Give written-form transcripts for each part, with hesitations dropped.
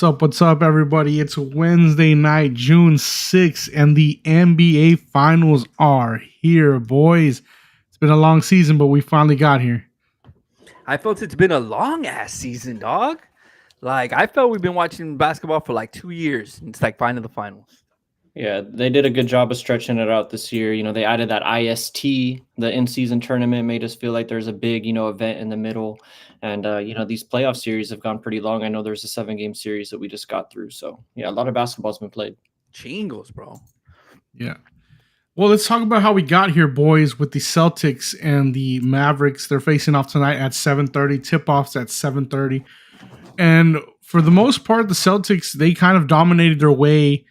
What's up, everybody? It's Wednesday night, June 6th, and the NBA Finals are here, boys. It's been a long season, but we finally got here. I felt it's been a long ass season, dog. Like I felt we've been watching basketball for like 2 years, and it's like finally the finals. Yeah, they did a good job of stretching it out this year. They added that IST, the in-season tournament, made us feel like there's a big, event in the middle. And, these playoff series have gone pretty long. I know there's a 7-game series that we just got through. So, yeah, a lot of basketball's been played. Chingos, bro. Yeah. Well, let's talk about how we got here, boys, with the Celtics and the Mavericks. They're facing off tonight at 7:30. Tip-offs at 7:30. And for the most part, the Celtics, they kind of dominated their way.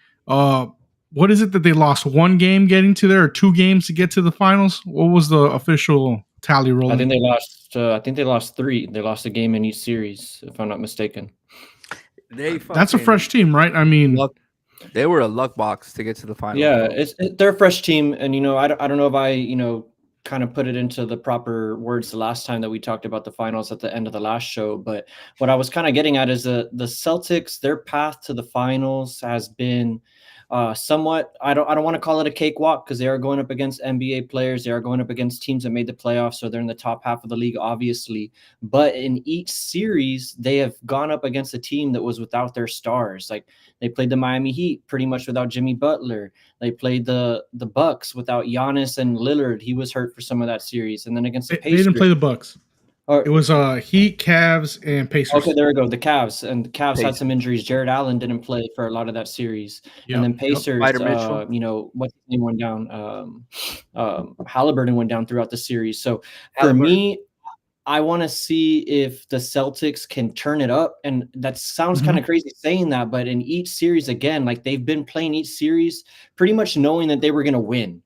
What is it that they lost? One game getting to there, or 2 games to get to the finals? What was the official tally rolling? I think they lost. I think they lost 3. They lost a game in each series, if I'm not mistaken. That's a fresh team, right? I mean, they were a luck box to get to the finals. Yeah, they're a fresh team, and I don't know if I kind of put it into the proper words the last time that we talked about the finals at the end of the last show. But what I was kind of getting at is the Celtics, their path to the finals has been somewhat, I don't want to call it a cakewalk, because they are going up against NBA players. They are going up against teams that made the playoffs, so they're in the top half of the league, obviously. But in each series, they have gone up against a team that was without their stars. Like they played the Miami Heat pretty much without Jimmy Butler. They played the Bucks without Giannis and Lillard. He was hurt for some of that series. And then against the Pacers, they didn't play the Bucks. It was Heat, Cavs, and Pacers. Okay, there we go. The Cavs. And the Cavs had some injuries. Jared Allen didn't play for a lot of that series. Yep. And then Pacers, what's his name went down? Halliburton went down throughout the series. So for me, I want to see if the Celtics can turn it up. And that sounds kind of crazy saying that, but in each series, again, like they've been playing each series pretty much knowing that they were going to win.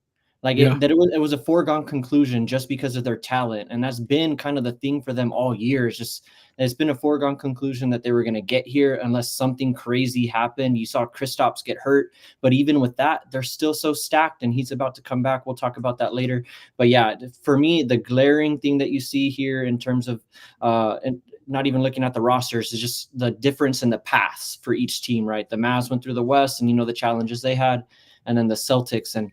It was a foregone conclusion just because of their talent. And that's been kind of the thing for them all year. It's been a foregone conclusion that they were going to get here unless something crazy happened. You saw Kristaps get hurt, but even with that, they're still so stacked, and he's about to come back. We'll talk about that later. But yeah, for me, the glaring thing that you see here in terms of and not even looking at the rosters is just the difference in the paths for each team, right? The Mavs went through the West, and the challenges they had. And then the Celtics and,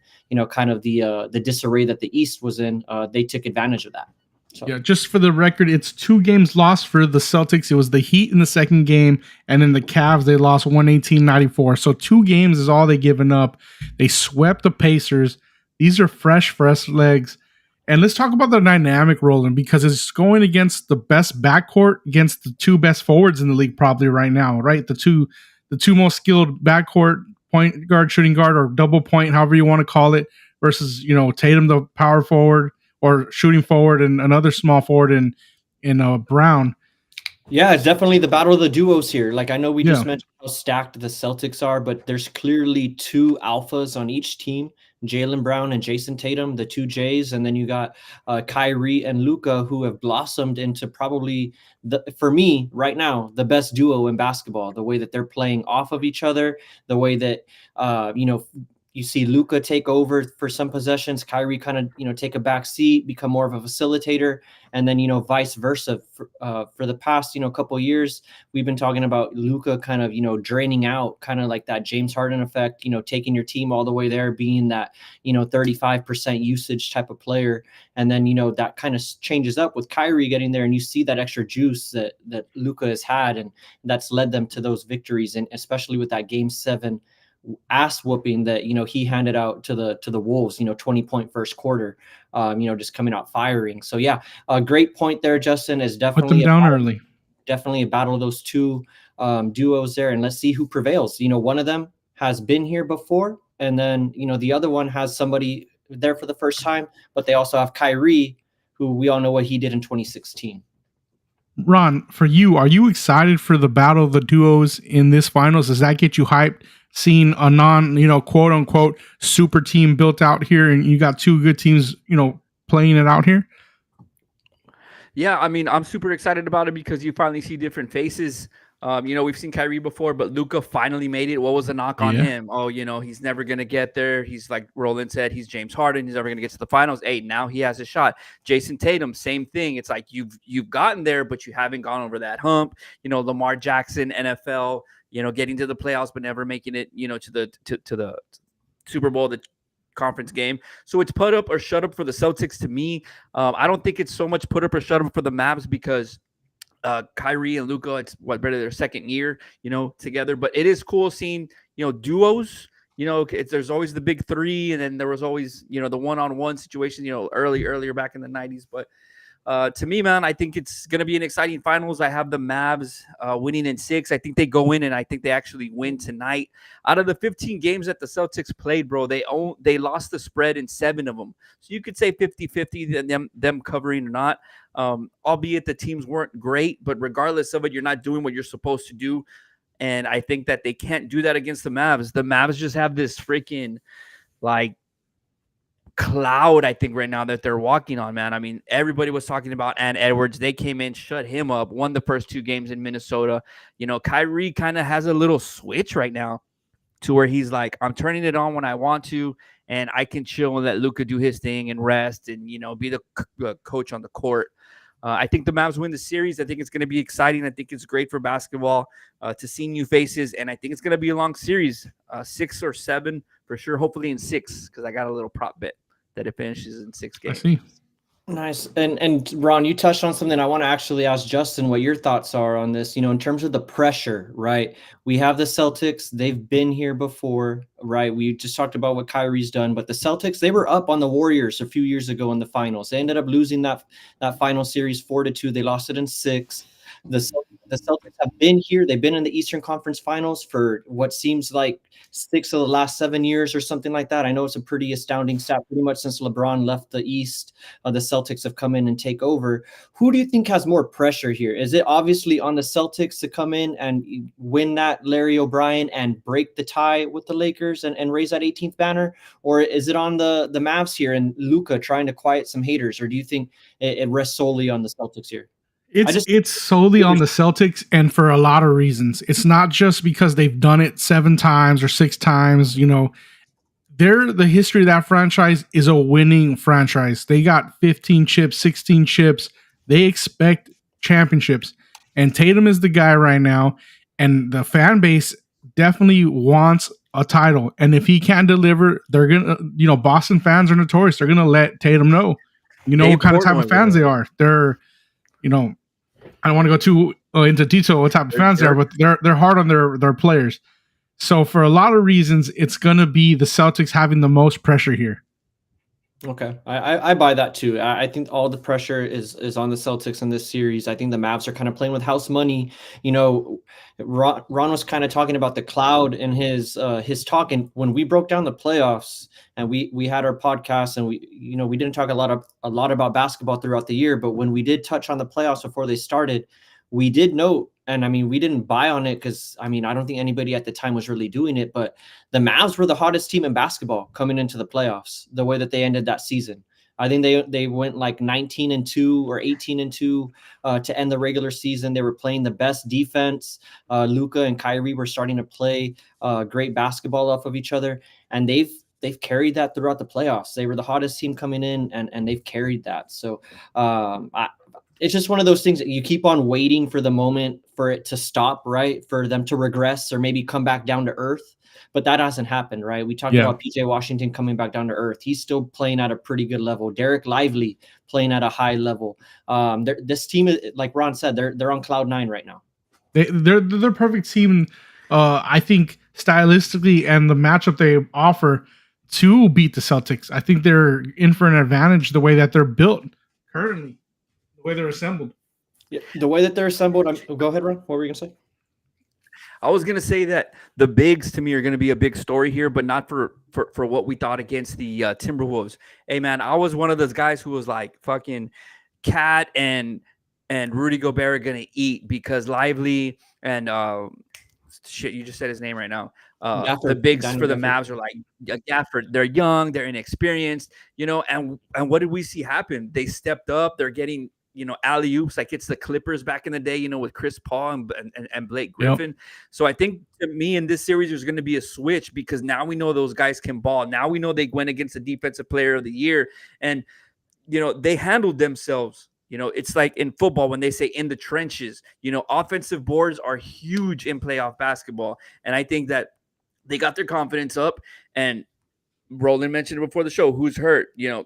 kind of the disarray that the East was in, they took advantage of that. So. Yeah, just for the record, it's 2 games lost for the Celtics. It was the Heat in the second game, and then the Cavs, they lost 118-94. So 2 games is all they given up. They swept the Pacers. These are fresh legs. And let's talk about the dynamic rolling, because it's going against the best backcourt against the 2 best forwards in the league probably right now, right? The two most skilled backcourt, point guard, shooting guard, or double point, however you want to call it, versus, Tatum, the power forward or shooting forward, and another small forward in Brown. Yeah, it's definitely the battle of the duos here. Like I know we just mentioned how stacked the Celtics are, but there's clearly 2 alphas on each team. Jaylen Brown and Jason Tatum, the 2 J's, and then you got Kyrie and Luka, who have blossomed into probably, for me right now, the best duo in basketball. The way that they're playing off of each other, the way that you see Luka take over for some possessions, Kyrie kind of take a back seat, become more of a facilitator, and then vice versa. For the past couple of years, we've been talking about Luka kind of draining out, kind of like that James Harden effect, taking your team all the way there, being that 35% usage type of player, and then that kind of changes up with Kyrie getting there, and you see that extra juice that Luka has had, and that's led them to those victories, and especially with that Game 7 ass whooping that he handed out to the Wolves, 20-point first quarter, just coming out firing. So yeah, a great point there, Justin. Is definitely put them down early. Definitely a battle of those 2 duos there, and let's see who prevails. One of them has been here before, and then the other one has somebody there for the first time, but they also have Kyrie, who we all know what he did in 2016. Ron, for you, are you excited for the battle of the duos in this finals? Does that get you hyped? Seeing a quote unquote super team built out here, and you got 2 good teams, playing it out here. Yeah, I mean, I'm super excited about it because you finally see different faces. We've seen Kyrie before, but Luka finally made it. What was the knock on him? Oh, he's never going to get there. He's like Roland said, he's James Harden. He's never going to get to the finals. Hey, now he has a shot. Jason Tatum, same thing. It's like you've gotten there, but you haven't gone over that hump. Lamar Jackson, NFL, getting to the playoffs but never making it, to the Super Bowl, the conference game. So it's put up or shut up for the Celtics to me. I don't think it's so much put up or shut up for the Mavs because Kyrie and Luka, it's better their second year, together. But it is cool seeing, duos. There's always the big three, and then there was always, the one-on-one situation, earlier back in the 90s. But to me, man, I think it's going to be an exciting finals. I have the Mavs winning in 6. I think they go in, and I think they actually win tonight. Out of the 15 games that the Celtics played, bro, they lost the spread in 7 of them. So you could say 50-50 them covering or not. Albeit the teams weren't great, but regardless of it, you're not doing what you're supposed to do. And I think that they can't do that against the Mavs. The Mavs just have this freaking cloud, I think, right now that they're walking on, man. I mean, everybody was talking about Ant Edwards. They came in, shut him up, won the first 2 games in Minnesota. Kyrie kind of has a little switch right now to where he's like, I'm turning it on when I want to, and I can chill and let Luka do his thing and rest and, be the coach on the court. I think the Mavs win the series. I think it's going to be exciting. I think it's great for basketball to see new faces, and I think it's going to be a long series, 6 or 7 for sure, hopefully in 6, because I got a little prop bet that it finishes in 6 games. I see. Nice. And Ron, you touched on something. I want to actually ask Justin what your thoughts are on this. In terms of the pressure, right? We have the Celtics. They've been here before, right? We just talked about what Kyrie's done, but the Celtics, they were up on the Warriors a few years ago in the finals. They ended up losing that final series 4-2. They lost it in 6. The Celtics have been here. They've been in the Eastern Conference Finals for what seems like 6 of the last 7 years or something like that. I know it's a pretty astounding stat. Pretty much since LeBron left the East, the Celtics have come in and take over. Who do you think has more pressure here? Is it obviously on the Celtics to come in and win that Larry O'Brien and break the tie with the Lakers and raise that 18th banner? Or is it on the Mavs here and Luka trying to quiet some haters? Or do you think it rests solely on the Celtics here? It's solely on the Celtics, and for a lot of reasons. It's not just because they've done it 7 times or 6 times. The history of that franchise is a winning franchise. They got 15 chips, 16 chips. They expect championships, and Tatum is the guy right now. And the fan base definitely wants a title. And if he can't deliver, they're gonna, Boston fans are notorious. They're gonna let Tatum know. What kind of type of fans they are. They're, I don't want to go too into detail what type of fans they are, but they're hard on their players. So for a lot of reasons, it's going to be the Celtics having the most pressure here. Okay, I buy that too. I think all the pressure is on the Celtics in this series. I think the Mavs are kind of playing with house money. Ron was kind of talking about the cloud in his talk, and when we broke down the playoffs and we had our podcast, and we didn't talk a lot about basketball throughout the year, but when we did touch on the playoffs before they started, we did note, and we didn't buy on it because I don't think anybody at the time was really doing it, but the Mavs were the hottest team in basketball coming into the playoffs, the way that they ended that season. I think they went like 19-2 or 18-2 to end the regular season. They were playing the best defense. Luka and Kyrie were starting to play great basketball off of each other, and they've carried that throughout the playoffs. They were the hottest team coming in, and they've carried that. So it's just one of those things that you keep on waiting for the moment for it to stop, right? For them to regress or maybe come back down to earth. But that hasn't happened, right? We talked about PJ Washington coming back down to earth. He's still playing at a pretty good level. Derek Lively playing at a high level. This team, like Ron said, they're on cloud 9 right now. They're perfect team. I think stylistically and the matchup they offer to beat the Celtics. I think they're in for an advantage the way that they're built currently, the way they're assembled. Yeah, the way that they're assembled. Go ahead, Ron. What were you gonna say? I was going to say that the bigs to me are going to be a big story here, but not for what we thought against the Timberwolves. Hey, man, I was one of those guys who was like fucking Cat and Rudy Gobert are going to eat because Lively and shit, you just said his name right now. The bigs for the Mavs are like Gafford. They're young, they're inexperienced, and what did we see happen? They stepped up. They're getting alley-oops like it's the Clippers back in the day, with Chris Paul and Blake Griffin. Yep. So I think to me in this series, there's going to be a switch because now we know those guys can ball. Now we know they went against the defensive player of the year and, they handled themselves, You know, it's like in football when they say in the trenches. You know, offensive boards are huge in playoff basketball, and I think that they got their confidence up. And Roland mentioned before the show who's hurt. You know,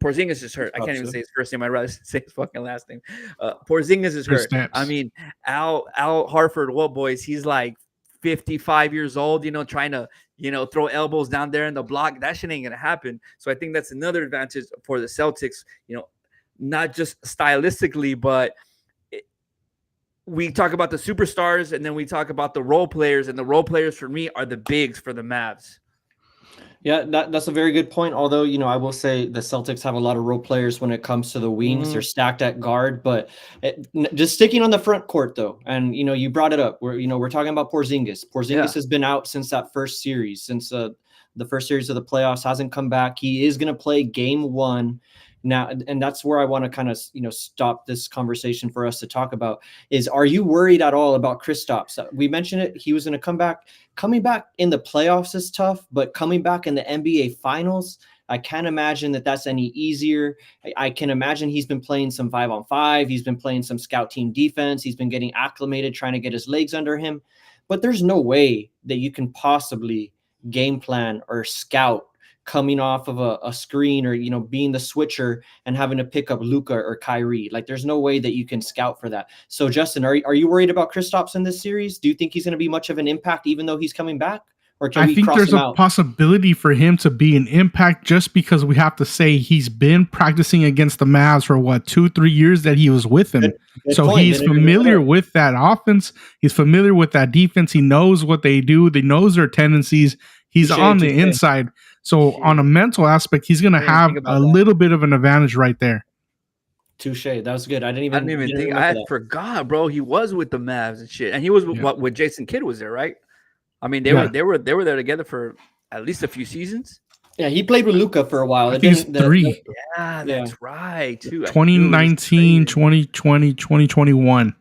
Porzingis is hurt. I can't even say his first name. I'd rather say his fucking last name. Porzingis is hurt. I mean, Al Harford, what boys? He's like 55 years old, you know, trying to, you know, throw elbows down there in the block. That shit ain't gonna happen. So I think that's another advantage for the Celtics, you know, not just stylistically, but we talk about the superstars and then we talk about the role players, and the role players for me are the bigs for the Mavs. Yeah, that's a very good point. Although, you know, I will say the Celtics have a lot of role players when it comes to the wings. They're stacked at guard, but just sticking on the front court though. And, you know, you brought it up where, you know, we're talking about Porzingis. Porzingis has been out since that first series, since the first series of the playoffs, hasn't come back. He is going to play game 1 now. And that's where I want to kind of, you know, stop this conversation for us to talk about is, are you worried at all about Kristaps? We mentioned it. He was going to come back. Coming back in the playoffs is tough, but coming back in the NBA finals, I can't imagine that that's any easier. I can imagine he's been playing some 5-on-5. He's been playing some scout team defense. He's been getting acclimated, trying to get his legs under him. But there's no way that you can possibly game plan or scout coming off of a screen, or, you know, being the switcher and having to pick up Luka or Kyrie. Like, there's no way that you can scout for that. So, Justin, are you worried about Kristaps in this series? Do you think he's going to be much of an impact even though he's coming back? Or can we cross him out? I think there's a possibility for him to be an impact, just because we have to say he's been practicing against the Mavs for 2-3 years that he was with them. Good so point. He's familiar with that offense. He's familiar with that defense. He knows what they do. He knows their tendencies. He's on the inside. So on a mental aspect, he's going to have a little bit of an advantage right there. Touche. That was good. I didn't even think. I forgot, bro. He was with the Mavs and shit, and he was with Jason Kidd was there, right? I mean, they were there together for at least a few seasons. Yeah, he played with Luka for a while. He's 3. Yeah, that's right. Too. 2019, 2020, 2021.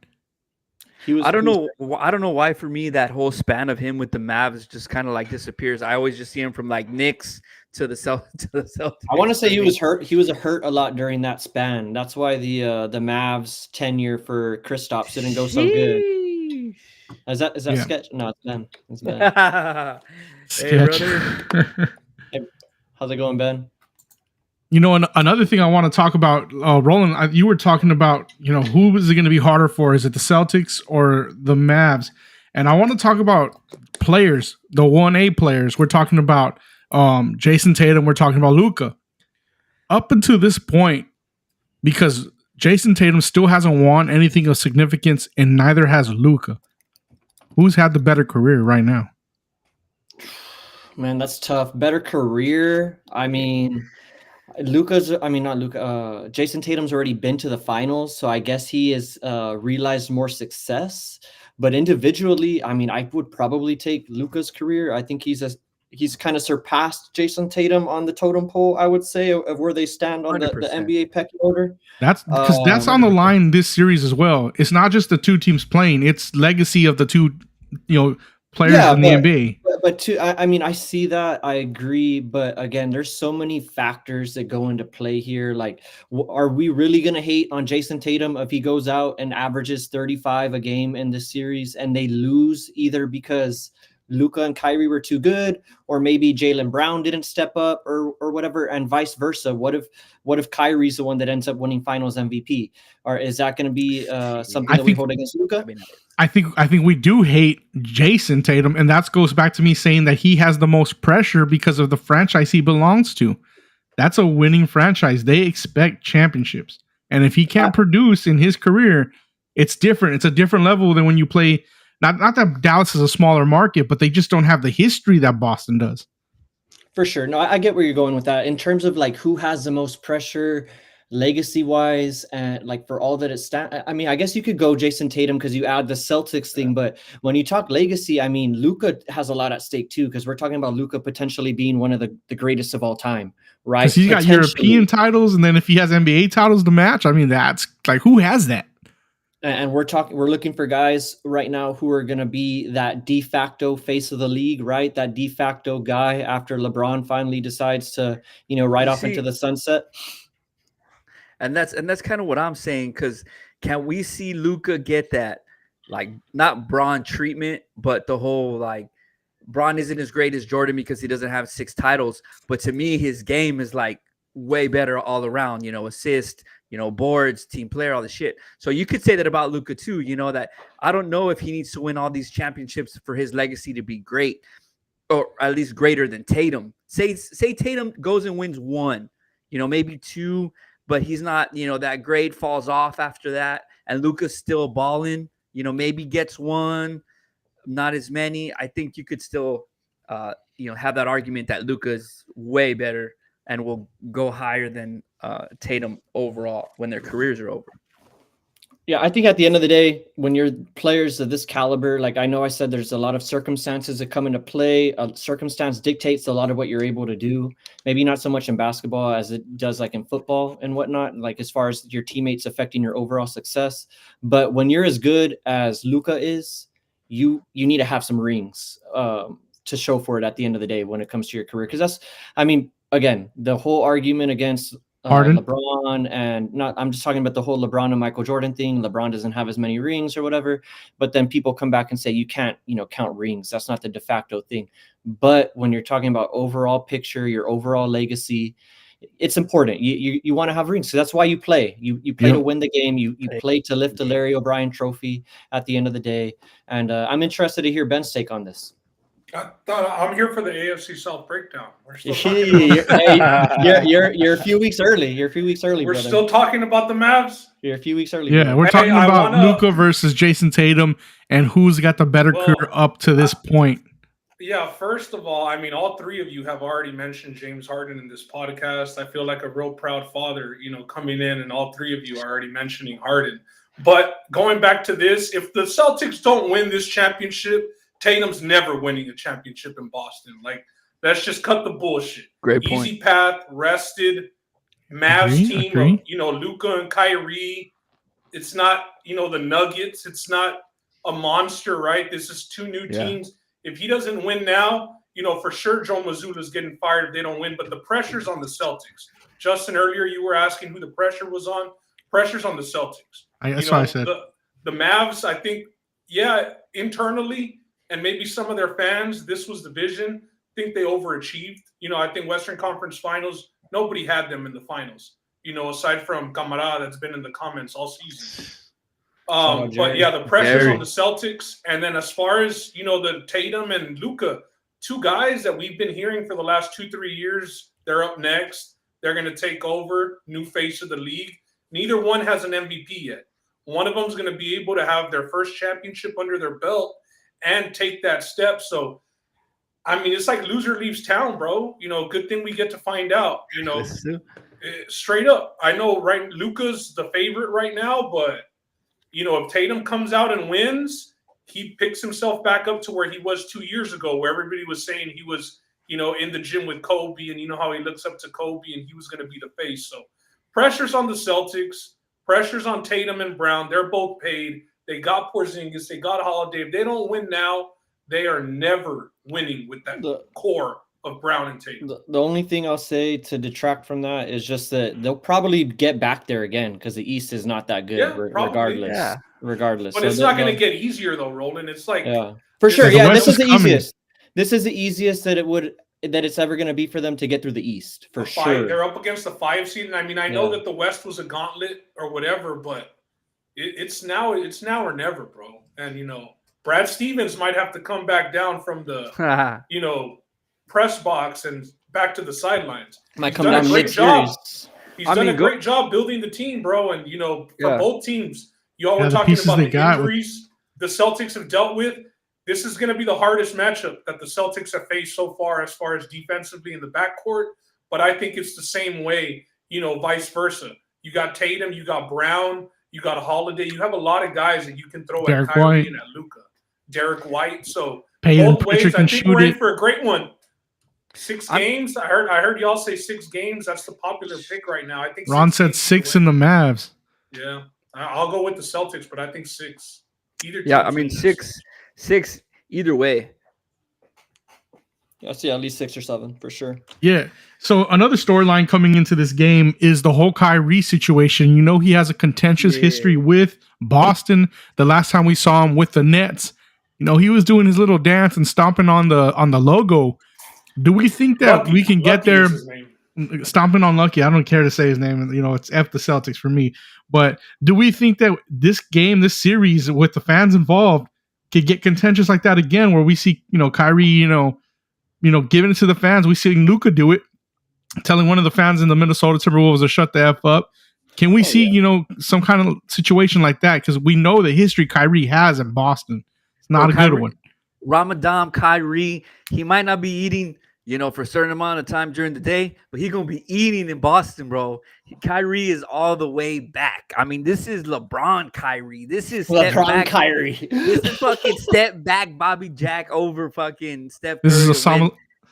I don't know why for me that whole span of him with the Mavs just kind of like disappears. I always just see him from like Knicks to the Celtics. I want to say he was hurt. He was hurt a lot during that span. That's why the Mavs tenure for Kristaps didn't go so good. Is that sketch? No, it's Ben. It's Ben. Hey, brother. Hey, how's it going, Ben? You know, another thing I want to talk about, Roland, you were talking about, you know, who is it going to be harder for? Is it the Celtics or the Mavs? And I want to talk about players, the 1A players. We're talking about Jason Tatum. We're talking about Luka. Up until this point, because Jason Tatum still hasn't won anything of significance, and neither has Luka. Who's had the better career right now? Man, that's tough. Better career? I mean... Jason Tatum's already been to the finals, so I guess he has realized more success. But individually, I mean, I would probably take Luka's career. I think he's kind of surpassed Jason Tatum on the totem pole, I would say, of where they stand on the NBA pecking order. That's because that's on the line this series as well. It's not just the two teams playing; it's legacy of the two, players in the NBA. But I mean, I see that. I agree. But again, there's so many factors that go into play here. Like, are we really going to hate on Jason Tatum if he goes out and averages 35 a game in this series and they lose either because Luka and Kyrie were too good, or maybe Jaylen Brown didn't step up, or whatever, and vice versa? What if Kyrie's the one that ends up winning Finals MVP? Or is that going to be something that we hold against Luka? I think we do hate Jason Tatum, and that goes back to me saying that he has the most pressure because of the franchise he belongs to. That's a winning franchise. They expect championships, and if he can't produce in his career, it's different. It's a different level than when you play. Not that Dallas is a smaller market, but they just don't have the history that Boston does. For sure. No, I get where you're going with that. In terms of like who has the most pressure legacy-wise, and like for all that it's I mean, I guess you could go Jason Tatum because you add the Celtics thing, but when you talk legacy, I mean, Luka has a lot at stake too, because we're talking about Luka potentially being one of the greatest of all time, right? Because he's got European titles, and then if he has NBA titles to match, I mean, that's like, who has that? And we're looking for guys right now who are going to be that de facto face of the league, right? That de facto guy after LeBron finally decides to, ride off into the sunset. And that's kind of what I'm saying. Because can we see Luka get that, like, not Bron treatment, but the whole like Bron isn't as great as Jordan because he doesn't have 6 titles. But to me, his game is like way better all around, assist, boards, team player, all the shit. So you could say that about Luka too, that I don't know if he needs to win all these championships for his legacy to be great, or at least greater than Tatum. Say Tatum goes and wins 1, maybe 2, but he's not, that great, falls off after that. And Luka's still balling, maybe gets 1, not as many. I think you could still, have that argument that Luka's way better and will go higher than Tatum overall when their careers are over. Yeah, I think at the end of the day, when you're players of this caliber, like I know I said there's a lot of circumstances that come into play. Circumstance dictates a lot of what you're able to do. Maybe not so much in basketball as it does like in football and whatnot, like as far as your teammates affecting your overall success. But when you're as good as Luka is, you need to have some rings to show for it at the end of the day when it comes to your career. Because again, the whole argument against LeBron and I'm just talking about the whole LeBron and Michael Jordan thing. LeBron doesn't have as many rings or whatever, but then people come back and say you can't, count rings. That's not the de facto thing. But when you're talking about overall picture, your overall legacy, it's important. You want to have rings. So that's why you play. You play to win the game. You play to lift the Larry O'Brien trophy at the end of the day. And I'm interested to hear Ben's take on this. I'm here for the AFC South breakdown. We're still you're a few weeks early. You're a few weeks early. We're brother. still talking about the Mavs. You're a few weeks early. Yeah, brother. we're talking about Luka versus Jason Tatum and who's got the better career up to this point. Yeah, first of all, all 3 of you have already mentioned James Harden in this podcast. I feel like a real proud father, coming in, and all 3 of you are already mentioning Harden. But going back to this, if the Celtics don't win this championship, Tatum's never winning a championship in Boston. Like, let's just cut the bullshit. Great point. Easy path, rested, Mavs team of, Luka and Kyrie. It's not, the Nuggets. It's not a monster, right? This is 2 new teams. If he doesn't win now, for sure Joe Mazzulla's getting fired if they don't win. But the pressure's on the Celtics. Justin, earlier you were asking who the pressure was on. Pressure's on the Celtics. That's what I said. The Mavs, I think, internally, and maybe some of their fans, this was the vision. I think they overachieved. I think Western Conference Finals, nobody had them in the finals, aside from Camara that's been in the comments all season. But yeah, the pressure's on the Celtics. And then as far as, the Tatum and Luka, 2 guys that we've been hearing for the last 2-3 years, they're up next. They're going to take over, new face of the league. Neither one has an MVP yet. One of them is going to be able to have their first championship under their belt and take that step. So, it's like loser leaves town, bro. Good thing we get to find out, straight up. I know, right, Luka's the favorite right now, but, if Tatum comes out and wins, he picks himself back up to where he was 2 years ago, where everybody was saying he was, in the gym with Kobe, and how he looks up to Kobe, and he was going to be the face. So pressure's on the Celtics, pressure's on Tatum and Brown. They're both paid. They got Porzingis. They got Holiday. If they don't win now, they are never winning with that core of Brown and Tatum. The only thing I'll say to detract from that is just that they'll probably get back there again because the East is not that good regardless. Yeah. Regardless. But it's not going to get easier though, Roland. It's like for sure. Yeah, this is the easiest. This is the easiest that it's ever going to be for them to get through the East for sure. They're up against the 5 seed. And I know that the West was a gauntlet or whatever, but it's now or never, bro. And Brad Stevens might have to come back down from the press box and back to the sidelines. Might come down mid-series. He's done a great job building the team, bro. And for both teams, y'all were talking about the injuries the Celtics have dealt with. This is going to be the hardest matchup that the Celtics have faced so far as defensively in the backcourt. But I think it's the same way, vice versa. You got Tatum, you got Brown, you got Holiday. You have a lot of guys that you can throw at Kyrie and at Luka. Derek White. So both ways, I think we're in for a great one. 6 games. I heard y'all say 6 games. That's the popular pick right now. I think Ron said 6 in the Mavs. Yeah, I'll go with the Celtics, but I think 6. Either. Yeah, 6 either way. I see at least 6 or 7 for sure. Yeah. So another storyline coming into this game is the whole Kyrie situation. You know, he has a contentious history with Boston. The last time we saw him with the Nets, you know, he was doing his little dance and stomping on the logo. Do we think that we can get there? Stomping on Lucky. I don't care to say his name. You know, it's F the Celtics for me. But do we think that this game, this series with the fans involved could get contentious like that again, where we see, you know, Kyrie, you know, giving it to the fans? We see Luka do it, telling one of the fans in the Minnesota Timberwolves to shut the F up. Can we see, you know, some kind of situation like that? Because we know the history Kyrie has in Boston. It's not a good one. Ramadan Kyrie, he might not be eating, you know, for a certain amount of time during the day, but he's going to be eating in Boston, bro. Kyrie is all the way back. I mean, this is LeBron Kyrie. This is LeBron Kyrie. This is fucking step back Bobby Jack over fucking Steph Curry. This is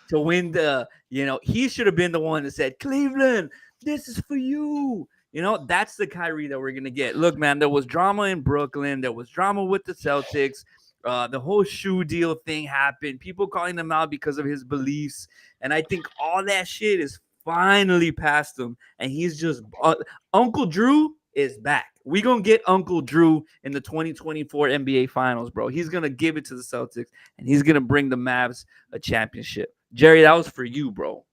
to win the, you know, he should have been the one that said, Cleveland, this is for you. You know, that's the Kyrie that we're going to get. Look, man, there was drama in Brooklyn. There was drama with the Celtics. The whole shoe deal thing happened. People calling him out because of his beliefs. And I think all that shit is finally past him. And he's just Uncle Drew is back. We're going to get Uncle Drew in the 2024 NBA Finals, bro. He's going to give it to the Celtics, and he's going to bring the Mavs a championship. Jerry, that was for you, bro.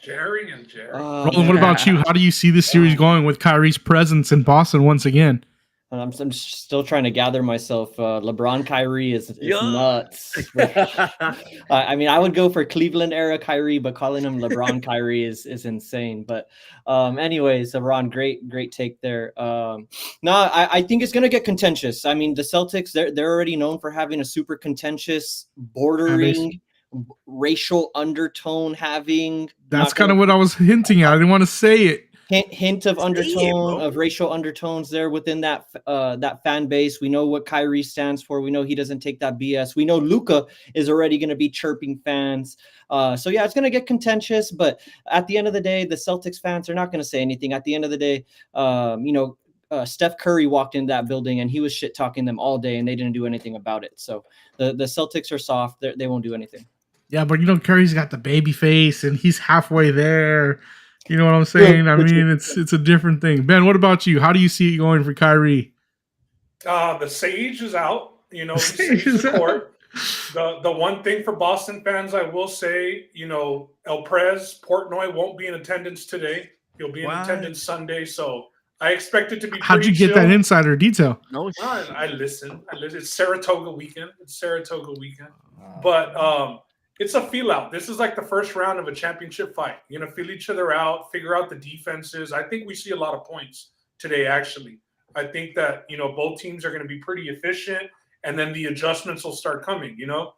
Jerry. Roland, what about you? How do you see this series going with Kyrie's presence in Boston once again? I'm still trying to gather myself. LeBron Kyrie is nuts. I mean, I would go for Cleveland era Kyrie, but calling him LeBron Kyrie is insane. But anyways, Ron, great take there. I think it's gonna get contentious. I mean, the Celtics, they're already known for having a super contentious, bordering racial undertone having. That's kind of what I was hinting at. I didn't want to say it. Hint of undertone of racial undertones there within that fan base. We know what Kyrie stands for. We know he doesn't take that BS. We know Luka is already going to be chirping fans. So yeah, it's going to get contentious. But at the end of the day, the Celtics fans are not going to say anything. At the end of the day, Steph Curry walked into that building and he was shit talking them all day, and they didn't do anything about it. So the Celtics are soft. They won't do anything. Yeah, but you know, Curry's got the baby face and he's halfway there. You know what I'm saying? I mean, it's a different thing. Ben, what about you? How do you see it going for Kyrie? The sage is out. You know, he's the court. The one thing for Boston fans, I will say, you know, El Prez Portnoy won't be in attendance today. He'll be in attendance Sunday. So I expect it to be. How'd you get that insider detail? No, I listen. It's Saratoga weekend. But it's a feel out. This is like the first round of a championship fight. You're going to feel each other out, figure out the defenses. I think we see a lot of points today, actually. I think that, you know, both teams are going to be pretty efficient, and then the adjustments will start coming, you know.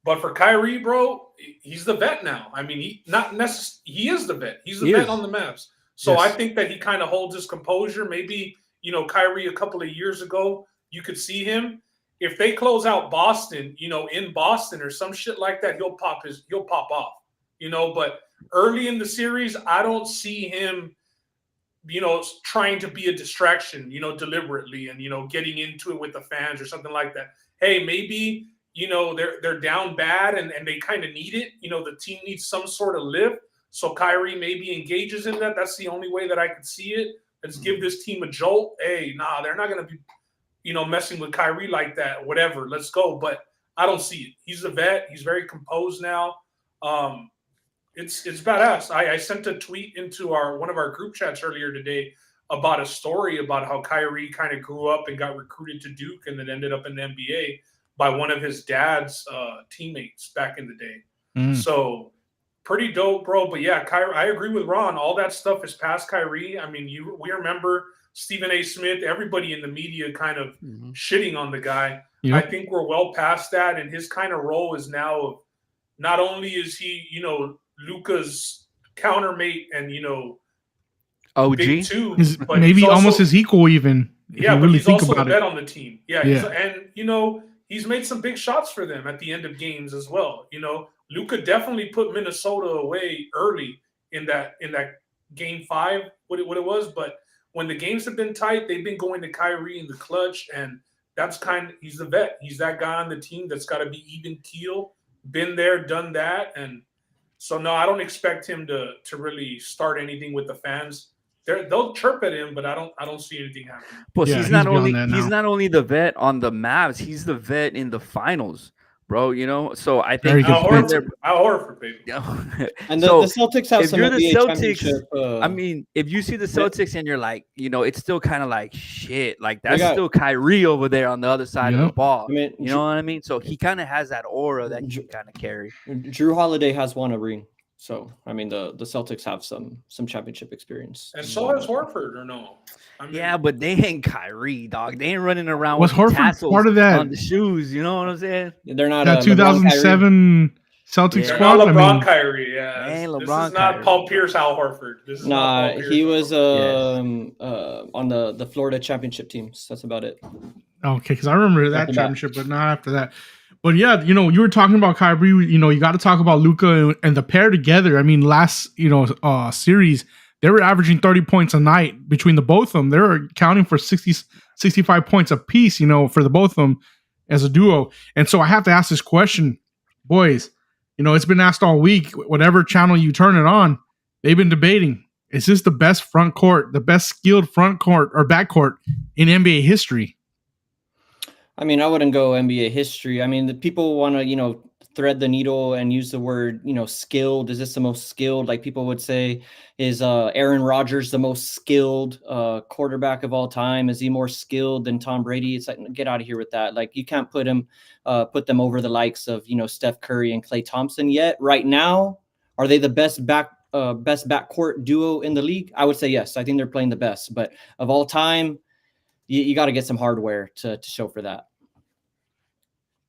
But for Kyrie, bro, he's the vet now. I mean, he is the vet. He's the vet on the Mavs. So I think that he kind of holds his composure. Maybe, you know, Kyrie a couple of years ago, you could see him. If they close out Boston, you know, in Boston or some shit like that, he'll pop off, you know. But early in the series, I don't see him, you know, trying to be a distraction, you know, deliberately and, you know, getting into it with the fans or something like that. Hey, maybe, you know, they're down bad and they kind of need it. You know, the team needs some sort of lift. So Kyrie maybe engages in that. That's the only way that I could see it. Let's give this team a jolt. Hey, nah, they're not going to be, you know, messing with Kyrie like that, whatever, let's go. But I don't see it. He's a vet. He's very composed now. It's badass. I sent a tweet into one of our group chats earlier today about a story about how Kyrie kind of grew up and got recruited to Duke and then ended up in the NBA by one of his dad's teammates back in the day. So pretty dope, bro. But yeah, Kyrie, I agree with Ron. All that stuff is past Kyrie. I mean, we remember Stephen A. Smith, everybody in the media kind of shitting on the guy. Yep. I think we're well past that, and his kind of role is now not only is he, you know, Luka's countermate and, you know, OG, big two, but maybe also, almost his equal even. Yeah, but he's also the vet on the team. Yeah. And, you know, he's made some big shots for them at the end of games as well. You know, Luka definitely put Minnesota away early in that game 5, what it was, but when the games have been tight, they've been going to Kyrie in the clutch, and he's the vet. He's that guy on the team that's got to be even keel been there, done that, and so no, I don't expect him to really start anything with the fans. They'll chirp at him, but I don't see anything happening. Plus, Yeah, he's he's not beyond only that he's now. not only the vet on the Mavs, he's the vet in the finals, bro. You know, so I Very think good when point. Al Horford, baby. And so the Celtics have if some you're the NBA Celtics, championship. I mean, if you see the Celtics and you're like, you know, it's still kind of like shit. Like that's got- still Kyrie over there on the other side of the Yep. ball. I mean, You know what I mean? So he kind of has that aura that he can kind of carry. Drew Holiday has won a ring, so I mean the Celtics have some championship experience. And so has Horford, or no? I mean, Yeah, but they ain't Kyrie, dog. They ain't running around Was with the Horford tassels part of that- on the shoes. You know what I'm saying? They're not That LeBron, Kyrie. 2007 Celtics Yeah. they're squad. not LeBron, I mean, Kyrie. Yeah, Ain't this LeBron, is not Kyrie. Paul Pierce, Al Horford. This is not Nah, Paul Pierce, he Al was Horford. on the Florida championship teams. That's about it. okay, because I remember that After that. championship, but not after that. But yeah, you know, you were talking about Kyrie. You know, you got to talk about Luka and the pair together. I mean, last series they were averaging 30 points a night between the both of them. They were counting for 65 points a piece. You know, for the both of them as a duo. And so I have to ask this question, boys. You know, it's been asked all week. Whatever channel you turn it on, they've been debating: is this the best front court, the best skilled front court or back court in NBA history? I mean, I wouldn't go NBA history. I mean, the people want to, thread the needle and use the word, skilled. Is this the most skilled? Like people would say, is Aaron Rodgers the most skilled quarterback of all time? Is he more skilled than Tom Brady? It's like, get out of here with that. Like you can't put them over the likes of, Steph Curry and Klay Thompson yet. Right now, are they the best backcourt duo in the league? I would say yes. I think they're playing the best, but of all time, you got to get some hardware to show for that.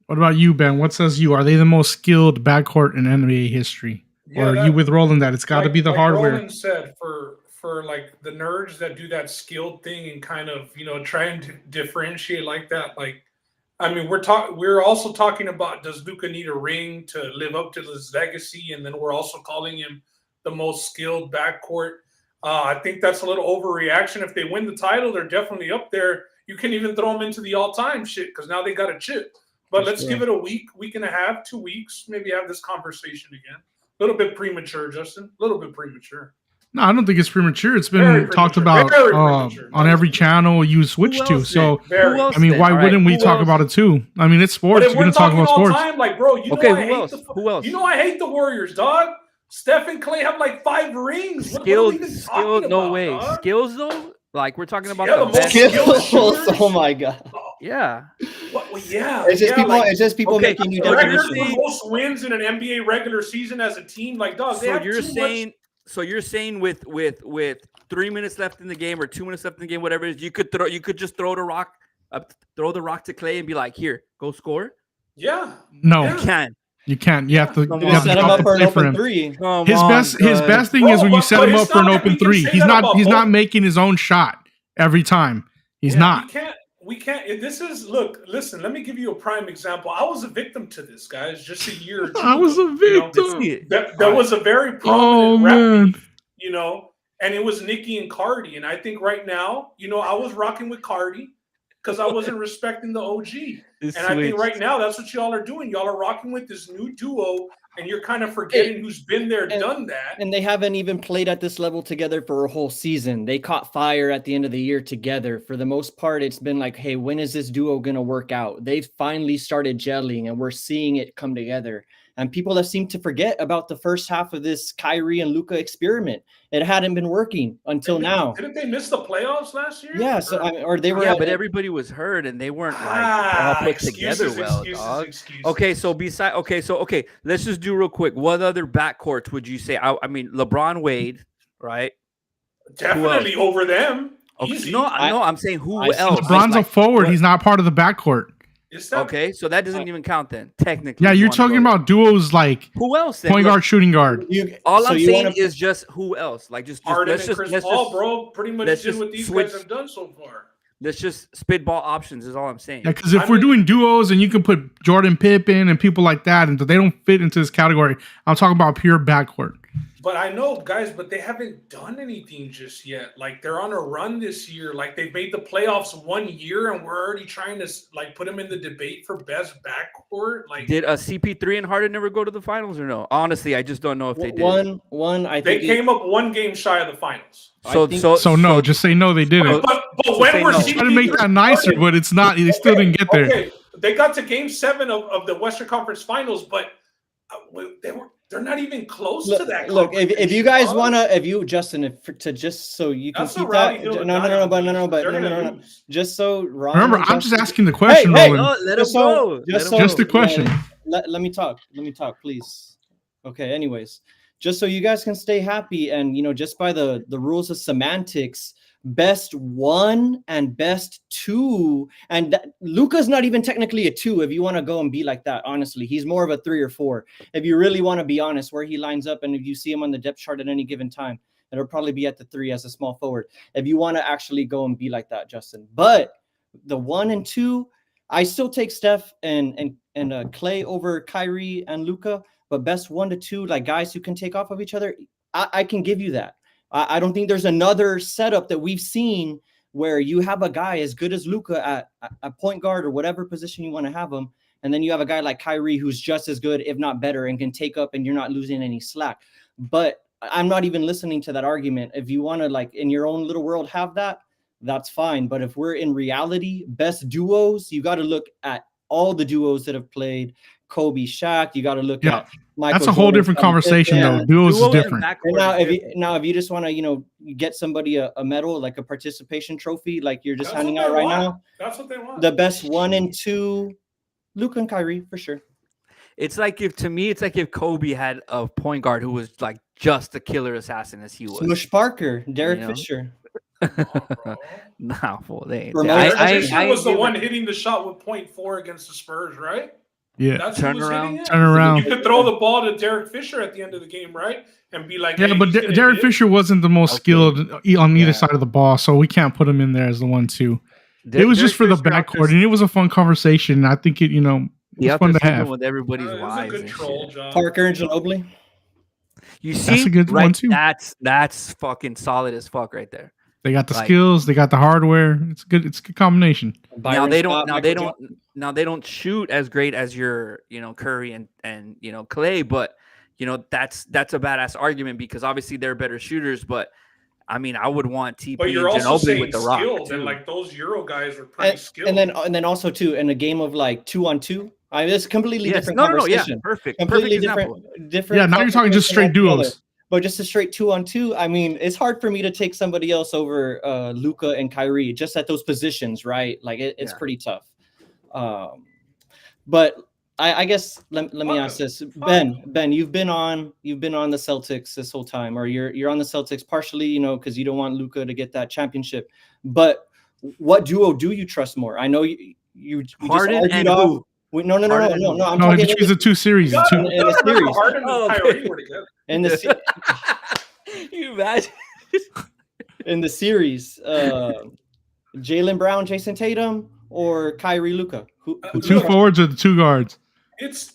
What about you, Ben? What says you? Are they the most skilled backcourt in NBA history? Yeah, Or are you with Roland that it's got to be the hardware? Roland said for like the nerds that do that skilled thing and kind of try and differentiate like that. Like, I mean, we're also talking about, does Luka need a ring to live up to his legacy, and then we're also calling him the most skilled backcourt. I think that's a little overreaction. If they win the title, they're definitely up there. You can even throw them into the all-time shit because now they got a chip. But let's give it a week and a half, 2 weeks, maybe have this conversation again. A little bit premature, Justin. A little bit premature. No, I don't think it's premature. It's Very been talked premature. about Very premature. on every channel you switch to. So, Very. I mean, why wouldn't we talk about it too? I mean, it's sports. But if We're going we're to talk talking about all sports. time, like, bro, you Okay, know who else? Who else? You know I hate the Warriors, dog. Steph and Clay have like 5 rings. What are we Skilled, even skilled, talking no about, way. dog? Skills though, like we're talking about Yeah, the the best. most skilled shooters. Oh my god! Yeah, Well, yeah. It's just yeah, people. like, It's just people okay, making new so you're definitions. record for most wins in an NBA regular season as a team. Like, dog, they so have you're too saying, much. so you're saying with 3 minutes left in the game or 2 minutes left in the game, whatever it is, you could just throw the rock to Clay and be like, here, go score. Yeah. No, Yeah. You can. you can't. You have to, Come you on, have to Set him stop up the for an play for open him. three. Come His on, best cuz. thing is when you Bro, set but him it's up for an not like we open can three. say He's that not about he's not both. making his own shot every time. He's Yeah, not. We can't. This is listen. Let me give you a prime example. I was a victim to this, guys. Just a year or two. I was a ago, you know? victim. See it. There was a very Oh prominent rap man. beef, and it was Nicki and Cardi. And I think right now, I was rocking with Cardi because I wasn't respecting the OG. It's And I think switched. right now that's what y'all are doing. Y'all are rocking with this new duo, and you're kind of forgetting who's been there, done that. And they haven't even played at this level together for a whole season. They caught fire at the end of the year together. For the most part, it's been like, hey, when is this duo going to work out? They've finally started gelling, and we're seeing it come together. And people have seemed to forget about the first half of this Kyrie and Luka experiment. It hadn't been working until now. Didn't they miss the playoffs last year? Yeah, so, or they were. Yeah, but everybody was hurt and they weren't like all put together well, dog. Excuses. Okay, so let's just do real quick. What other backcourts would you say? I mean, LeBron, Wade, right? Definitely over them. Okay, Easy. no, I'm saying who I see else? LeBron's a Like, forward. what- He's not part of the backcourt. Is that Okay, so that doesn't even count then, technically. Yeah, if you you're wanna talking go there. about duos like who else? Then? point Look, guard, shooting guard. all so I'm you saying wanna- is just who else? Like just Harden let's and just Chris let's Paul, just bro? Pretty much let's did just what these switch- guys have done so far. let's just spitball options is all I'm saying. Yeah, because if I we're mean- doing duos and you can put Jordan Pippen and people like that, and they don't fit into this category, I'm talking about pure backcourt. But I know, guys, but they haven't done anything just yet. Like they're on a run this year. Like they've made the playoffs 1 year, and we're already trying to like put them in the debate for best backcourt. Like, Did CP3 and Harden never go to the finals or no? Honestly, I just don't know if they did. I they think came up 1 game shy of the finals. So no, just say no, they didn't. But when we're Try to make that nicer, but it's not. They still didn't get there. Okay, they got to Game 7 of the Western Conference Finals, but they're not even close to that. Look, if you guys wanna, Justin, just so you can keep that. No. Just so Ron. Remember, I'm just asking the question, Roland. Let him go. Just the question. Let me talk, please. Okay. Anyways, just so you guys can stay happy, and just by the rules of semantics, best 1 and best 2, and Luka's not even technically a 2 if you want to go and be like that. Honestly, he's more of a 3 or 4 if you really want to be honest where he lines up, and if you see him on the depth chart at any given time, it'll probably be at the 3 as a small forward if you want to actually go and be like that, Justin. But the 1 and 2, I still take Steph and Clay over Kyrie and Luka, but best 1 to 2, like guys who can take off of each other, I can give you that. I don't think there's another setup that we've seen where you have a guy as good as Luka at a point guard or whatever position you want to have him, and then you have a guy like Kyrie who's just as good, if not better, and can take up, and you're not losing any slack. But I'm not even listening to that argument. If you want to, like, in your own little world have that, that's fine. But if we're in reality, best duos, you got to look at all the duos that have played. Kobe, Shaq, you got to look at Michael. That's a whole different conversation, though. Duos is different. And now, if you just want to, get somebody a medal, like a participation trophy, like you're just handing out right now. That's what they want. The best 1 and 2, Luka and Kyrie for sure. It's like if Kobe had a point guard who was like just a killer assassin as he was. Smush Parker, Derek Fisher. Nah, fool. Fisher was the one hitting the shot with 0.4 against the Spurs, right? Yeah, that's turn around. You could throw the ball to Derek Fisher at the end of the game, right? And be like, yeah, but Derek Fisher wasn't the most skilled on either side of the ball, so we can't put him in there as the 1-2. It was just for the backcourt, and it was a fun conversation. I think it was fun to have with everybody's wives. A good troll job. Parker and Ginobili. You see, that's a good one too. That's fucking solid as fuck right there. They got the skills, they got the hardware. It's a good combination. Now they don't shoot as great as your Curry and Clay, but that's a badass argument because obviously they're better shooters. But I mean, I would want TP and Ginobili with the Rock. And like those Euro guys are pretty skilled. And then also too in a game of like 2-on-2. it's a completely different conversation. Yeah, perfect. Completely different. Yeah, now you're talking just straight duos. But just a straight 2-on-2, I mean, it's hard for me to take somebody else over Luka and Kyrie just at those positions, right? Like it's pretty tough. But I guess let me ask this, Ben, you've been on the Celtics this whole time, or you're on the Celtics partially, because you don't want Luka to get that championship. But what duo do you trust more? I know you Harden just and off. who? No. I'm talking if you choose the 2 series. In the series. Harden and Kyrie were together. You imagine? In the series, Jaylen Brown, Jason Tatum, or Kyrie, Luka? The 2 forwards or the 2 guards? It's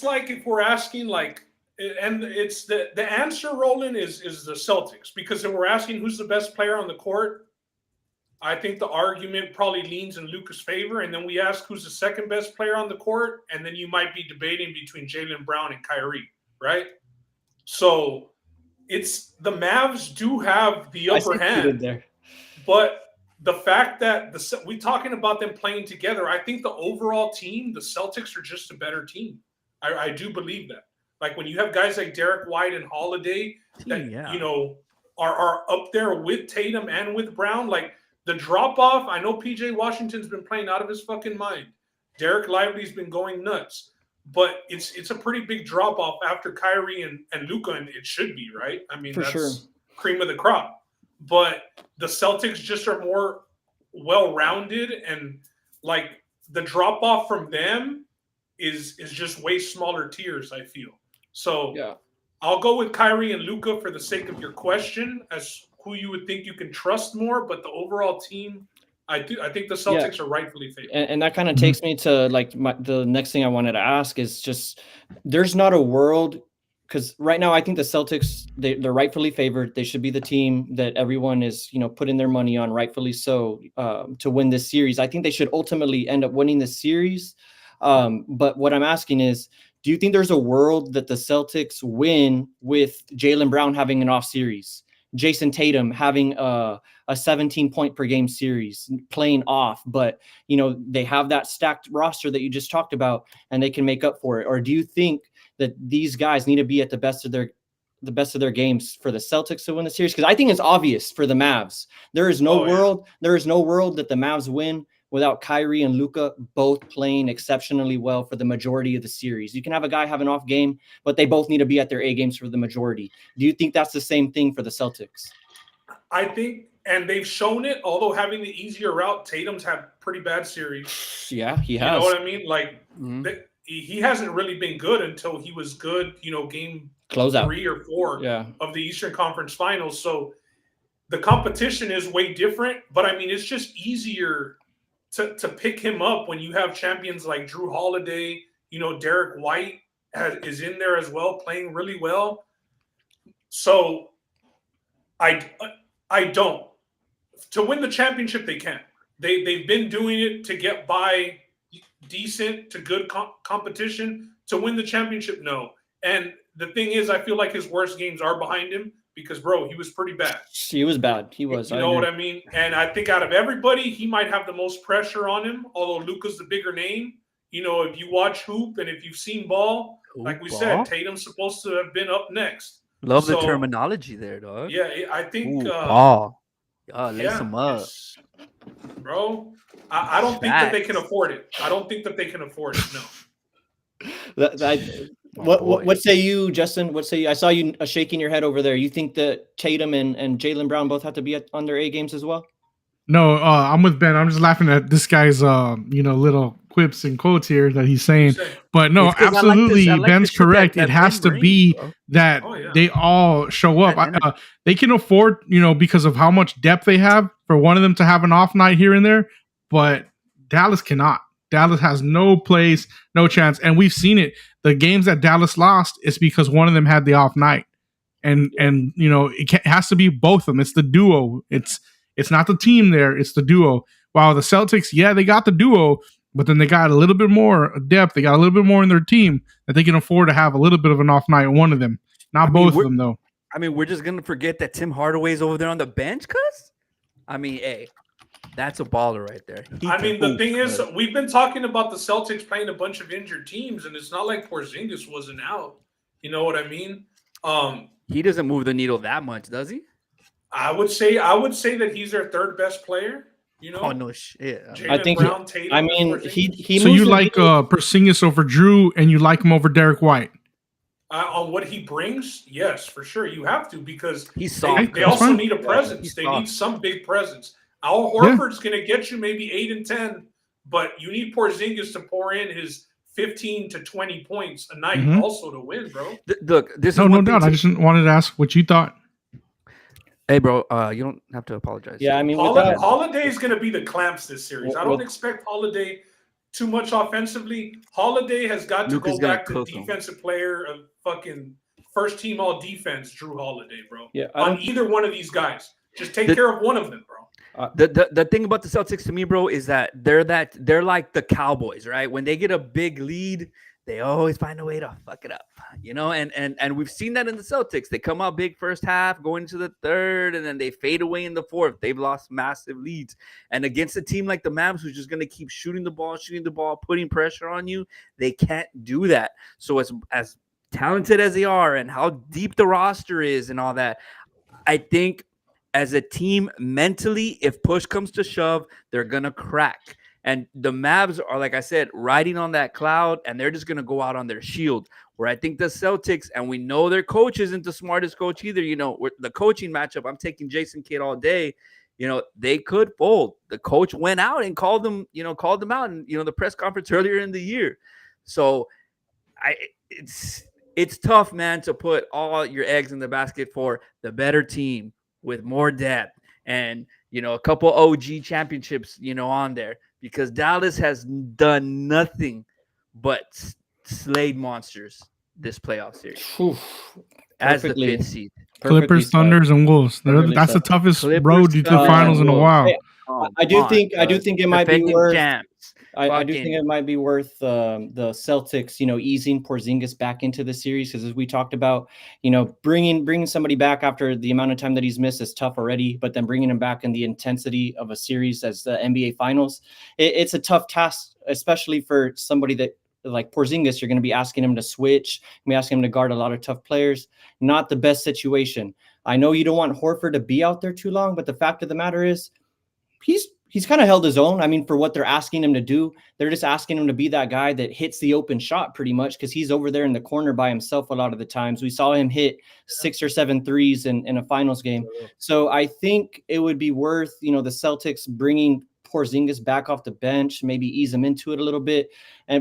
like if we're asking and it's the answer, Roland, is the Celtics, because if we're asking who's the best player on the court, I think the argument probably leans in Luka's favor. And then we ask who's the second best player on the court, and then you might be debating between Jaylen Brown and Kyrie, right? So it's the Mavs do have the upper hand there. But the fact that we talking about them playing together, I think the overall team, the Celtics are just a better team. I do believe that. Like when you have guys like Derek White and Holiday that are up there with Tatum and with Brown, like the drop off. I know PJ Washington's been playing out of his fucking mind. Derek Lively's been going nuts. But it's a pretty big drop off after Kyrie and Luka, and it should be, right? I mean, that's cream of the crop. But the Celtics just are more well-rounded, and like the drop off from them is just way smaller tiers, I feel. So I'll go with Kyrie and Luka for the sake of your question as who you would think you can trust more, but the overall team, I think the Celtics are rightfully favored. And that kind of takes me to like the next thing I wanted to ask is just there's not a world because right now I think the Celtics they're rightfully favored. They should be the team that everyone is putting their money on, rightfully so, to win this series. I think they should ultimately end up winning this series. But what I'm asking is, do you think there's a world that the Celtics win with Jaylen Brown having an off series, Jason Tatum having a 17 point per game series, playing off, but they have that stacked roster that you just talked about, and they can make up for it? Or do you think that these guys need to be at the best of their games for the Celtics to win the series? Because I think it's obvious for the Mavs. There is no world that the Mavs win without Kyrie and Luka both playing exceptionally well for the majority of the series. You can have a guy have an off game, but they both need to be at their A games for the majority. Do you think that's the same thing for the Celtics? I think, and they've shown it, although having the easier route, Tatum's had pretty bad series. Yeah, he has. You know what I mean? Like, he hasn't really been good until he was good, game closeout 3 or 4 of the Eastern Conference Finals. So the competition is way different, but I mean, it's just easier to pick him up when you have champions like Drew Holiday, Derek White is in there as well, playing really well. So I don't. To win the championship, they can. They've been doing it to get by decent to good competition. To win the championship, no. And the thing is, I feel like his worst games are behind him because, bro, he was pretty bad. He was bad. He was. You know what I mean? And I think out of everybody, he might have the most pressure on him, although Luka's the bigger name. If you watch Hoop and if you've seen ball, like we said, Tatum's supposed to have been up next. Love the terminology there, dog. Yeah, I think ball. Lace him up. Bro, I don't think that they can afford it. I don't think that they can afford it, no. What say you, Justin? What say you? I saw you shaking your head over there. You think that Tatum and Jaylen Brown both have to be on their A games as well? No, I'm with Ben. I'm just laughing at this guy's little quips and quotes here that he's saying. But no, absolutely, Ben's correct. It has to be that they all show up. They can afford, because of how much depth they have, for one of them to have an off night here and there, but Dallas cannot. Dallas has no place, no chance. And we've seen it. The games that Dallas lost is because one of them had the off night. And it has to be both of them. It's the duo. It's not the team there. It's the duo. While the Celtics, they got the duo, but then they got a little bit more depth. They got a little bit more in their team that they can afford to have a little bit of an off night. One of them, not both of them, though. I mean, we're just going to forget that Tim Hardaway's over there on the bench, cuz? I mean, hey, that's a baller right there. The thing is, we've been talking about the Celtics playing a bunch of injured teams, and it's not like Porzingis wasn't out. You know what I mean? He doesn't move the needle that much, does he? I would say that he's their third best player. Oh no shit! I think. Brown, Tatum, he. So you like Porzingis over Drew, and you like him over Derek White? On what he brings, yes, for sure. You have to, because he's soft. They also need a presence. They need some big presence. Al Horford's going to get you maybe 8 and 10, but you need Porzingis to pour in his 15 to 20 points a night also to win, bro. Look, this no doubt. I just wanted to ask what you thought. Hey, bro, you don't have to apologize. Yeah, I mean, Holiday is going to be the clamps this series. I don't expect Holiday too much offensively. Holiday has got to go back to defensive player of fucking first team all defense, Drew Holiday, bro. Yeah, on either one of these guys. Just take care of one of them, bro. The thing about the Celtics to me, bro, is that they're like the Cowboys, right? When they get a big lead, they always find a way to fuck it up, and we've seen that in the Celtics. They come out big first half, going into the third, and then they fade away in the fourth. They've lost massive leads. And against a team like the Mavs, who's just going to keep shooting the ball, putting pressure on you, they can't do that. So as talented as they are and how deep the roster is and all that, I think as a team mentally, if push comes to shove, they're going to crack. And the Mavs are, like I said, riding on that cloud, and they're just going to go out on their shield. Where I think the Celtics, and we know their coach isn't the smartest coach either. With the coaching matchup, I'm taking Jason Kidd all day. They could fold. The coach went out and called them out in, the press conference earlier in the year. So it's tough, man, to put all your eggs in the basket for the better team with more depth and, a couple OG championships, on there. Because Dallas has done nothing but slayed monsters. this playoff series Oof. as the Perfectly. 5th seed. Perfectly Clippers, Thunders, and Wolves. Perfectly That's the said. toughest Clippers, road to the Thunder, finals in a Wolves. while. Hey, I do think it might be defending worth. champs. I do think it might be worth the Celtics, easing Porzingis back into the series, because as we talked about, bringing somebody back after the amount of time that he's missed is tough already, but then bringing him back in the intensity of a series as the NBA Finals, it's a tough task, especially for somebody that like Porzingis. You're going to be asking him to switch, be asking him to guard a lot of tough players. Not the best situation. I know you don't want Horford to be out there too long, but the fact of the matter is, he's kind of held his own. I mean, for what they're asking him to do, they're just asking him to be that guy that hits the open shot pretty much, because he's over there in the corner by himself a lot of the times. We saw him hit 6 or 7 threes in a finals game. So I think it would be worth, the Celtics bringing Porzingis back off the bench, maybe ease him into it a little bit.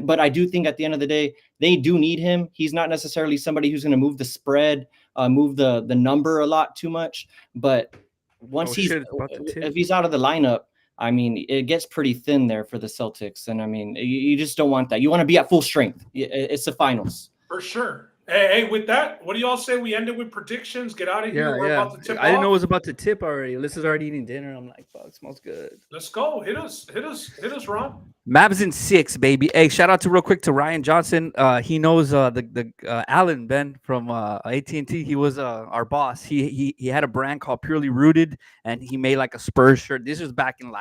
But I do think at the end of the day, they do need him. He's not necessarily somebody who's going to move the spread, move the number a lot too much. But once if he's out of the lineup, I mean, it gets pretty thin there for the Celtics. And I mean, you just don't want that. You want to be at full strength. It's the finals. For sure. Hey, with that, what do y'all say we end it with predictions? Get out of here. We're about to tip I didn't know it off. was about to tip already. Alyssa's already eating dinner. I'm like, fuck, smells good. Let's go. Hit us, Ron. Mavs in 6, baby. Hey, shout out real quick to Ryan Johnson. He knows the Alan Ben from AT&T. He was our boss. He had a brand called Purely Rooted, and he made like a Spurs shirt. This was back in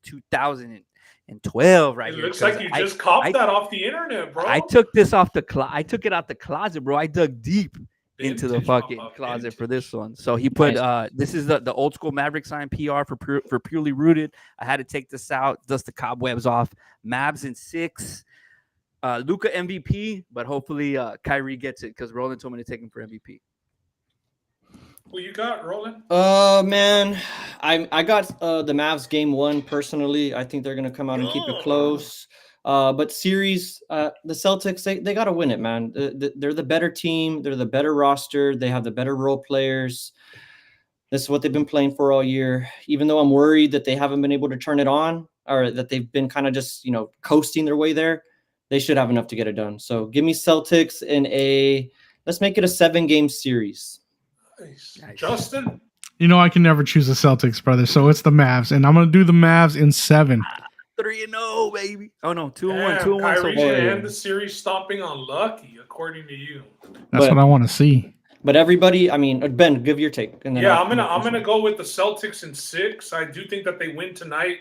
2012, right? It here. looks like you just copped that off the internet, bro. I took this off the I took it out the closet, bro. I dug deep into the fucking closet for this one. So he put this is the old school Maverick sign PR for Purely Rooted. I had to take this out, dust the cobwebs off. Mavs in 6. Luka MVP, but hopefully Kyrie gets it, because Roland told me to take him for MVP. Who you got, Roland? Man, I got the Mavs game 1 personally. I think they're gonna come out and keep it close. But series, the Celtics, they got to win it, man. They're the better team. They're the better roster. They have the better role players. This is what they've been playing for all year. Even though I'm worried that they haven't been able to turn it on, or that they've been kind of just, coasting their way there, they should have enough to get it done. So give me Celtics let's make it a 7-game series. Nice. Justin? I can never choose the Celtics, brother. So it's the Mavs, and I'm going to do the Mavs in 7. 3-0, baby. Oh no, 2-1, 2-1. Kyrie should end the series stomping on Lucky, according to you. That's what I want to see. But everybody, I mean, Ben, give your take. And then I'm gonna go with the Celtics in 6. I do think that they win tonight.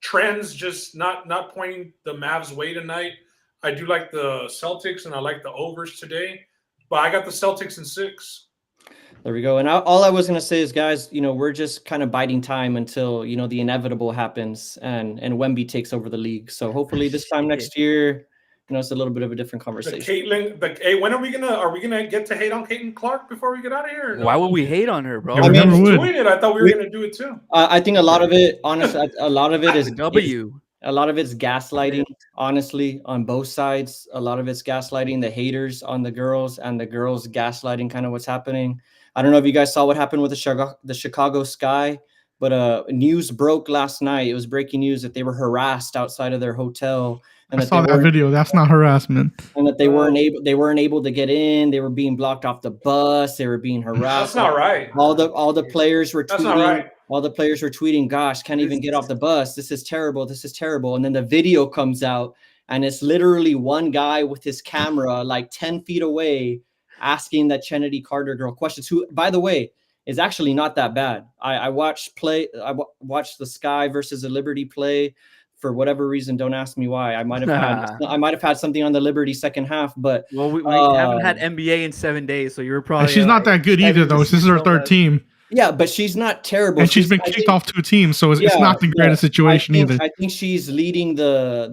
Trends just not pointing the Mavs' way tonight. I do like the Celtics, and I like the overs today. But I got the Celtics in 6. There we go. And all I was going to say is, guys, we're just kind of biding time until, the inevitable happens and Wemby takes over the league. So hopefully this time next year, it's a little bit of a different conversation. When are we gonna get to hate on Caitlin Clark before we get out of here? Why would we hate on her, bro? I mean, doing it. I thought we were gonna do it too. I think a lot of it, honestly, a lot of it is W. A lot of it's gaslighting, honestly, on both sides. A lot of it's gaslighting, the haters on the girls, and the girls gaslighting kind of what's happening. I don't know if you guys saw what happened with the Chicago Sky, but news broke last night. It was breaking news that they were harassed outside of their hotel. And I saw that video. That's not harassment. And that they weren't able to get in. They were being blocked off the bus. They were being harassed. That's not right. All the players were tweeting. That's not right. All the players were tweeting, "Gosh, can't even get off the bus. This is terrible. This is terrible." And then the video comes out, and it's literally one guy with his camera like 10 feet away asking that Chennedy Carter girl questions, who, by the way, is actually not that bad. I watched the Sky versus the Liberty play. For whatever reason, don't ask me why. I might have had something on the Liberty second half, but we haven't had NBA in 7 days, so you're probably. And she's not that good either, though. This is her third team. Yeah, but she's not terrible. And she's been kicked off 2 teams, so it's not the greatest situation either. I think she's leading the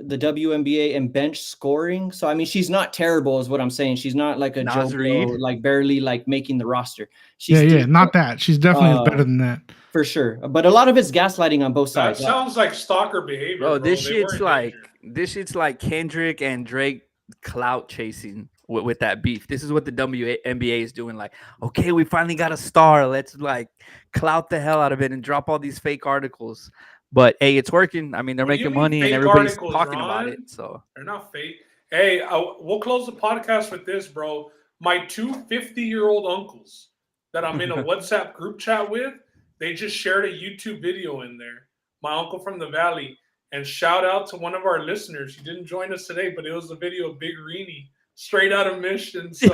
WNBA in bench scoring. So I mean, she's not terrible, is what I'm saying. She's not like a Joe Blow, like barely like making the roster. She's not that. She's definitely better than that. For sure. But a lot of it's gaslighting on both sides. That sounds like stalker behavior. Bro, this shit's like Kendrick and Drake clout chasing with that beef. This is what the WNBA is doing. Like, okay, we finally got a star. Let's like clout the hell out of it and drop all these fake articles. But hey, it's working. I mean, they're making money and everybody's talking about it. So they're not fake. Hey, we'll close the podcast with this, bro. My two 50-year-old uncles that I'm in a WhatsApp group chat with, they just shared a YouTube video in there. My uncle from the Valley. And shout out to one of our listeners. He didn't join us today, but it was a video of Big Reenie straight out of Mission. So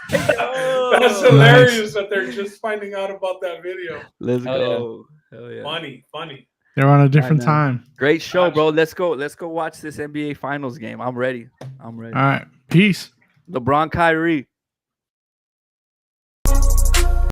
that's hilarious that they're just finding out about that video. Let's go. Hell yeah. Funny. They're on a different time. Great show, bro. Let's go watch this NBA Finals game. I'm ready. All right. Peace. LeBron, Kyrie.